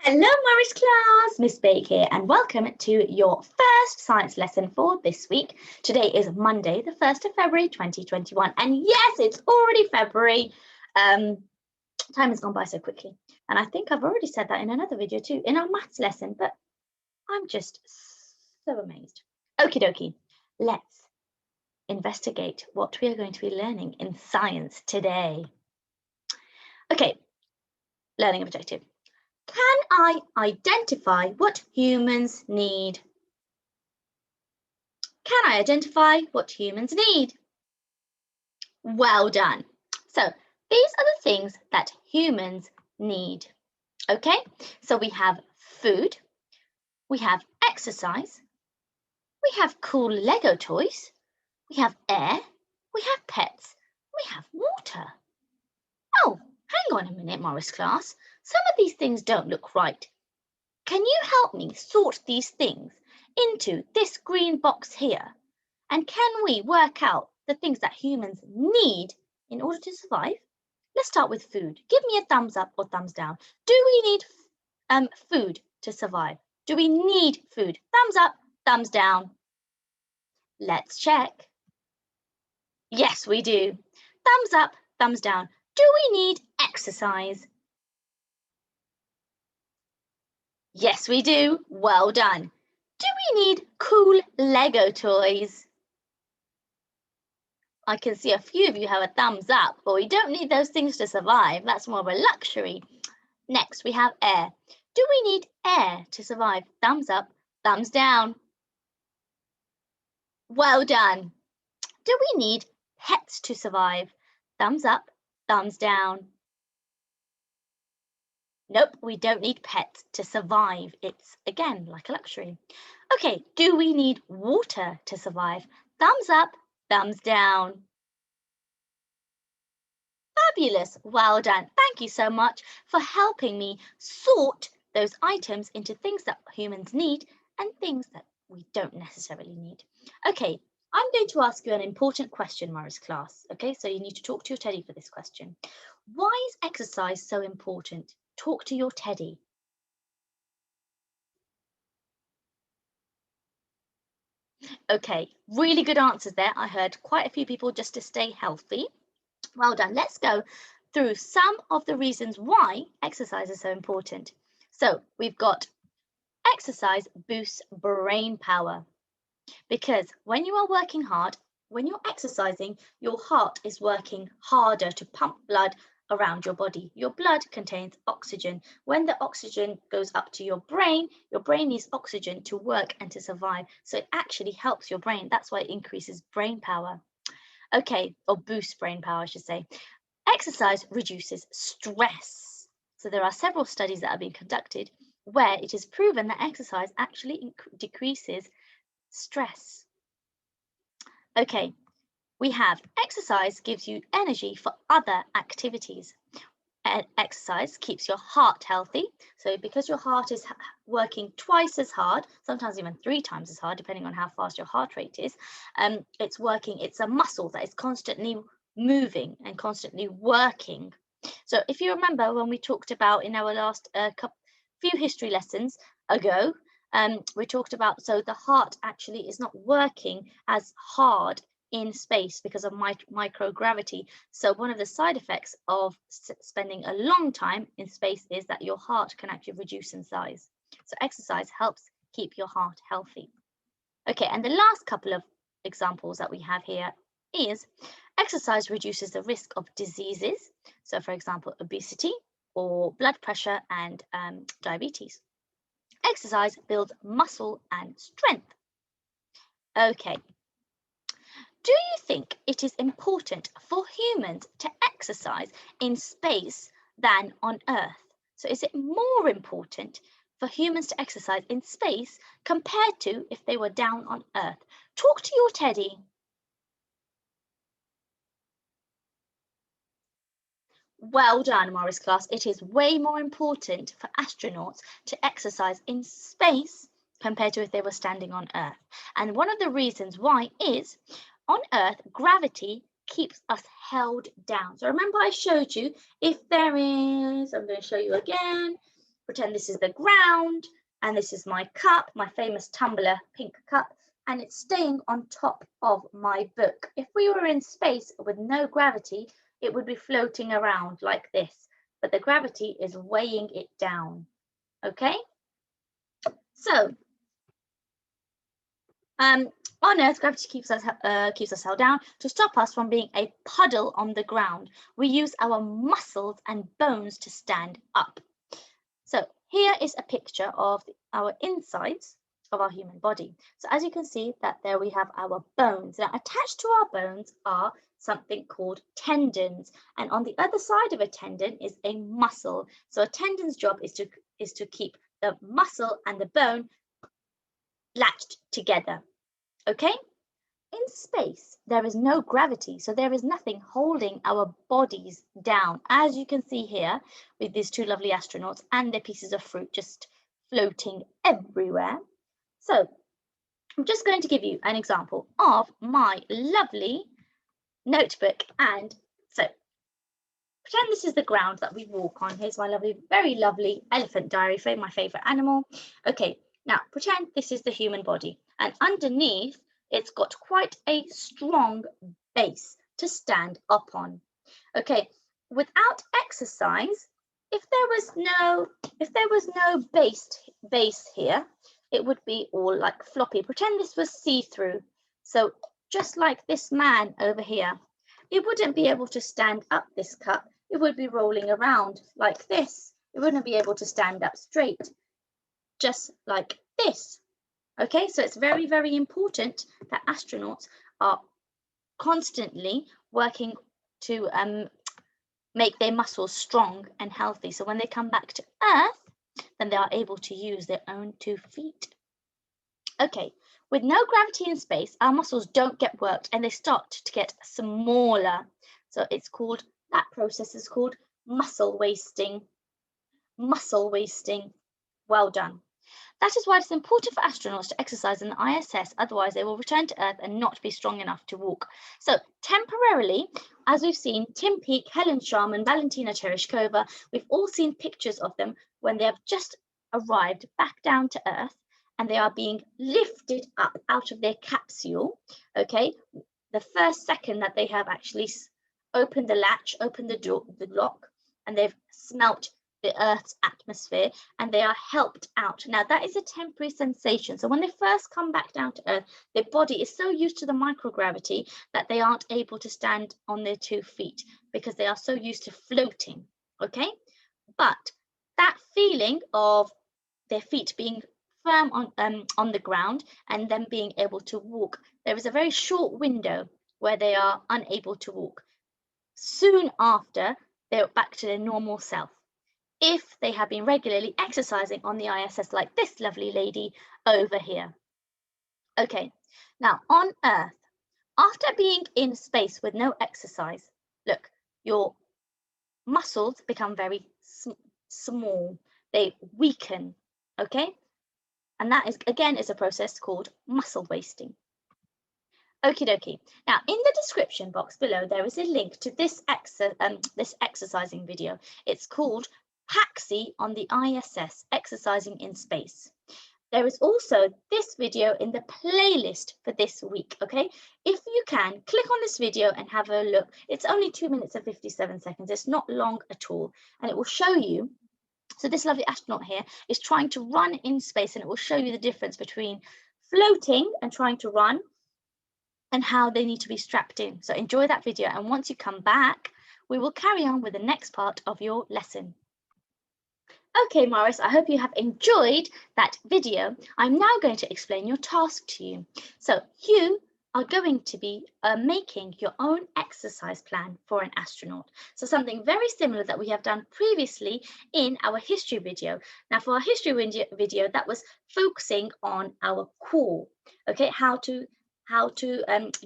Hello, Morris class, Miss Baig here, and welcome to your first science lesson for this week. Today is Monday, the 1st of February, 2021, and yes, it's already February. Time has gone by so quickly, and I think I've already said that in another video too, in our maths lesson, but I'm just so amazed. Okie dokie, let's investigate what we are going to be learning in science today. Okay, learning objective. Can I identify what humans need? Can I identify what humans need? Well done. So these are the things that humans need. Okay, so we have food, we have exercise, we have cool Lego toys, we have air, we have pets, we have water. Oh, hang on a minute, Morris class. Some of these things don't look right. Can you help me sort these things into this green box here? And can we work out the things that humans need in order to survive? Let's start with food. Give me a thumbs up or thumbs down. Do we need food to survive? Do we need food? Thumbs up, thumbs down. Let's check. Yes, we do. Thumbs up, thumbs down. Do we need exercise? Yes, we do. Well done. Do we need cool Lego toys? I can see a few of you have a thumbs up, but we don't need those things to survive. That's more of a luxury. Next, we have air. Do we need air to survive? Thumbs up, thumbs down. Well done. Do we need pets to survive? Thumbs up, thumbs down. Nope, we don't need pets to survive. It's, again, like a luxury. Okay, do we need water to survive? Thumbs up, thumbs down. Fabulous, well done. Thank you so much for helping me sort those items into things that humans need and things that we don't necessarily need. Okay, I'm going to ask you an important question, Morris class. Okay, so you need to talk to your teddy for this question. Why is exercise so important? Talk to your teddy. Okay, really good answers there. I heard quite a few people just to stay healthy. Well done. Let's go through some of the reasons why exercise is so important. So we've got exercise boosts brain power, because when you are working hard, when you're exercising, your heart is working harder to pump blood around your body. Your blood contains oxygen. When the oxygen goes up to your brain needs oxygen to work and to survive. So it actually helps your brain. That's why it increases brain power. Okay, or boosts brain power, I should say. Exercise reduces stress. So there are several studies that have been conducted where it is proven that exercise actually decreases stress. Okay, we have exercise gives you energy for other activities. Exercise keeps your heart healthy. So because your heart is working twice as hard, sometimes even 3 times as hard, depending on how fast your heart rate is, it's a muscle that is constantly moving and constantly working. So if you remember when we talked about in our last few history lessons ago, we talked about, so the heart actually is not working as hard in space because of microgravity. So one of the side effects of spending a long time in space is that your heart can actually reduce in size. So exercise helps keep your heart healthy. Okay, and the last couple of examples that we have here is exercise reduces the risk of diseases. So for example, obesity or blood pressure and diabetes. Exercise builds muscle and strength. Okay. Do you think it is important for humans to exercise in space than on Earth? So is it more important for humans to exercise in space compared to if they were down on Earth? Talk to your teddy. Well done, Morris class. It is way more important for astronauts to exercise in space compared to if they were standing on Earth. And one of the reasons why is on Earth, gravity keeps us held down. So remember I showed you if there is, I'm going to show you again, Pretend this is the ground, and this is my cup, my famous tumbler pink cup, and it's staying on top of my book. If we were in space with no gravity, it would be floating around like this, but the gravity is weighing it down. Okay? So, on Earth, gravity keeps us held down to stop us from being a puddle on the ground. We use our muscles and bones to stand up. So here is a picture of our insides of our human body. So as you can see that there we have our bones. Now attached to our bones are something called tendons, and on the other side of a tendon is a muscle. So a tendon's job is to keep the muscle and the bone latched together. Okay? In space, there is no gravity, so there is nothing holding our bodies down, as you can see here with these two lovely astronauts and their pieces of fruit just floating everywhere. So I'm just going to give you an example of my lovely notebook. And so pretend this is the ground that we walk on. Here's my lovely, very lovely elephant diary, my favorite animal. Okay, now pretend this is the human body, and underneath it's got quite a strong base to stand up on. Okay, without exercise, if there was no base here, it would be all like floppy. Pretend this was see-through. So just like this man over here, it wouldn't be able to stand up this cup. It would be rolling around like this. It wouldn't be able to stand up straight, just like this. Okay, so it's very, very important that astronauts are constantly working to make their muscles strong and healthy. So when they come back to Earth, then they are able to use their own 2 feet. Okay, with no gravity in space, our muscles don't get worked and they start to get smaller. So that process is called muscle wasting. Muscle wasting. Well done. That is why it's important for astronauts to exercise in the ISS, otherwise they will return to Earth and not be strong enough to walk. So temporarily, as we've seen, Tim Peake, Helen Sharman, Valentina Tereshkova, we've all seen pictures of them when they have just arrived back down to Earth and they are being lifted up out of their capsule, okay? The first second that they have actually opened the latch, opened the door, the lock, and they've smelt the Earth's atmosphere and they are helped out. Now that is a temporary sensation. So when they first come back down to Earth, their body is so used to the microgravity that they aren't able to stand on their 2 feet because they are so used to floating, okay? But that feeling of their feet being firm on the ground and them being able to walk, there is a very short window where they are unable to walk. Soon after, they're back to their normal self, if they have been regularly exercising on the ISS like this lovely lady over here. Okay, now on Earth, after being in space with no exercise, look, your muscles become very small, they weaken, okay? And that is, again, is a process called muscle wasting. Okie dokie. Now, in the description box below, there is a link to this exercising video. It's called Paxi on the ISS, exercising in space. There is also this video in the playlist for this week, okay? If you can, click on this video and have a look. It's only 2 minutes and 57 seconds. It's not long at all. And it will show you, so this lovely astronaut here is trying to run in space, and it will show you the difference between floating and trying to run and how they need to be strapped in. So enjoy that video, and once you come back, we will carry on with the next part of your lesson. Okay, Morris, I hope you have enjoyed that video. I'm now going to explain your task to you. So you are going to be making your own exercise plan for an astronaut. So something very similar that we have done previously in our history video. Now for our history video, that was focusing on our core, okay, how to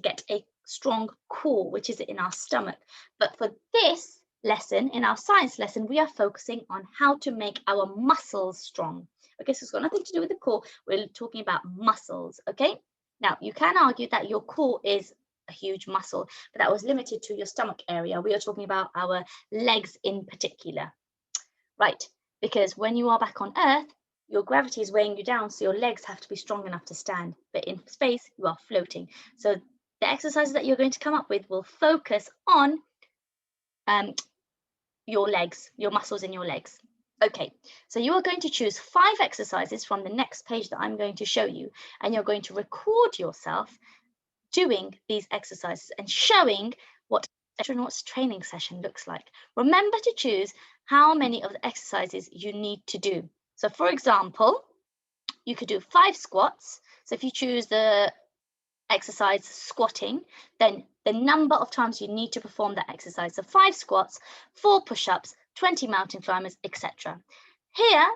get a strong core, which is in our stomach. But for this lesson, in our science lesson, we are focusing on how to make our muscles strong. Okay, so it's got nothing to do with the core. We're talking about muscles, okay? Now, you can argue that your core is a huge muscle, but that was limited to your stomach area. We are talking about our legs in particular. Right, because when you are back on Earth, your gravity is weighing you down, so your legs have to be strong enough to stand. But in space, you are floating. So the exercises that you're going to come up with will focus on your legs, your muscles in your legs. Okay, so you are going to choose 5 exercises from the next page that I'm going to show you, and you're going to record yourself doing these exercises and showing what astronauts training session looks like. Remember to choose how many of the exercises you need to do. So for example, you could do 5 squats. So if you choose the exercise squatting, then the number of times you need to perform that exercise. So 5 squats, 4 push-ups, 20 mountain climbers, etc. Here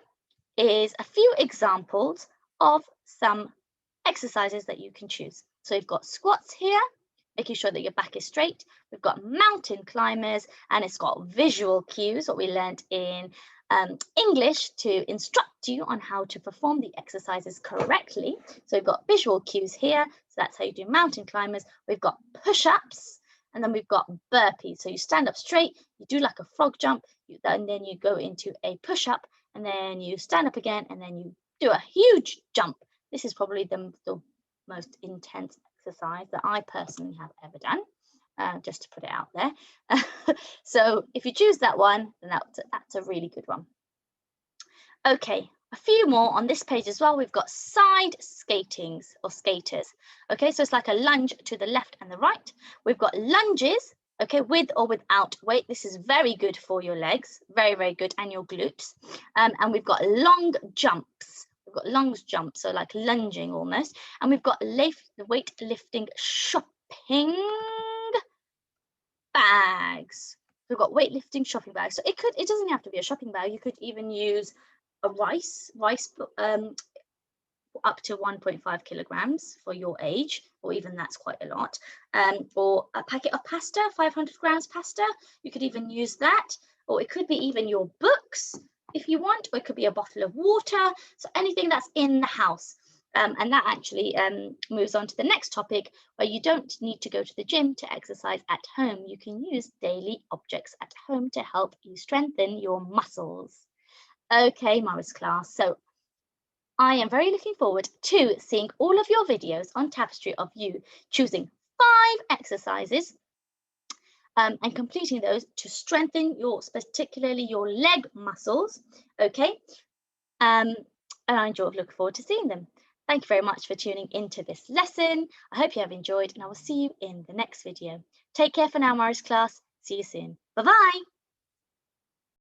is a few examples of some exercises that you can choose. So you've got squats here, making sure that your back is straight. We've got mountain climbers, and it's got visual cues, what we learned in English, to instruct you on how to perform the exercises correctly. So we've got visual cues here. So that's how you do mountain climbers. We've got push-ups, and then we've got burpees. So you stand up straight, you do like a frog jump, and then you go into a push-up, and then you stand up again, and then you do a huge jump. This is probably the most intense exercise that I personally have ever done, just to put it out there. So if you choose that one, then that's a really good one. Okay, a few more on this page as well. We've got side skatings or skaters. Okay, so it's like a lunge to the left and the right. We've got lunges, okay, with or without weight. This is very good for your legs, very, very good, and your glutes. And we've got long jumps. We've got long jumps, so like lunging almost. And we've got weightlifting shopping bags. We've got weightlifting shopping bags. So it doesn't have to be a shopping bag. You could even use a rice up to 1.5 kilograms for your age, or even that's quite a lot. Or a packet of pasta, 500 grams pasta. You could even use that. Or it could be even your books if you want, or it could be a bottle of water. So anything that's in the house. And that actually moves on to the next topic, where you don't need to go to the gym to exercise at home. You can use daily objects at home to help you strengthen your muscles. Okay, Morris class. So I am very looking forward to seeing all of your videos on Tapestry of you choosing 5 exercises and completing those to strengthen particularly your leg muscles. Okay, and I look forward to seeing them. Thank you very much for tuning into this lesson. I hope you have enjoyed, and I will see you in the next video. Take care for now, Morris class. See you soon. Bye-bye.